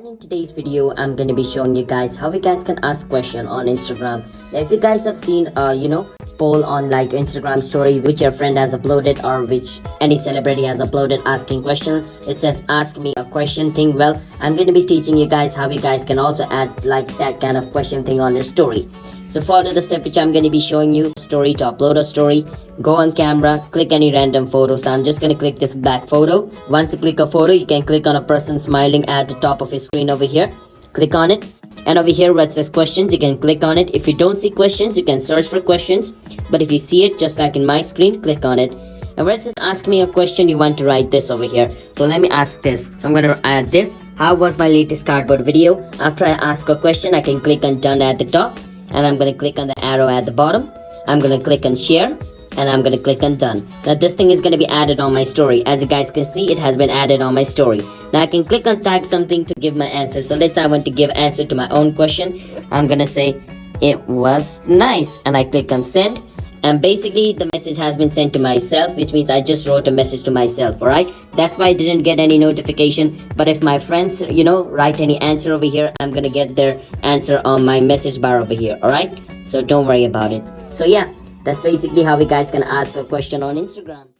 And in today's video, I'm going to be showing you guys how you guys can ask question on Instagram. Now, if you guys have seen poll on like Instagram story which your friend has uploaded or which any celebrity has uploaded asking question, it says ask me a question thing. Well, I'm going to be teaching you guys how you guys can also add like that kind of question thing on your story. So follow the step which I'm going to be showing you. Story, to upload a story, go on camera, click any random photo. So I'm just going to click this black photo. Once you click a photo, you can click on a person smiling at the top of your screen over here. Click on it, and over here where it says questions, you can click on it. If you don't see questions, you can search for questions, but if you see it just like in my screen, click on it. And where it says ask me a question, you want to write this over here. So let me ask this. I'm going to add this: how was my latest cardboard video? After I ask a question, I can click on done at the top, and I'm going to click on the arrow at the bottom. I'm going to click on share, and I'm going to click on done. Now this thing is going to be added on my story. As you guys can see, it has been added on my story. Now I can click on tag something to give my answer. So let's say I want to give answer to my own question. I'm going to say it was nice, and I click on send. And basically the message has been sent to myself, which means I just wrote a message to myself. All right, that's why I didn't get any notification. But if my friends write any answer over here, I'm gonna get their answer on my message bar over here. All right, so don't worry about it. So yeah, that's basically how you guys can ask a question on Instagram.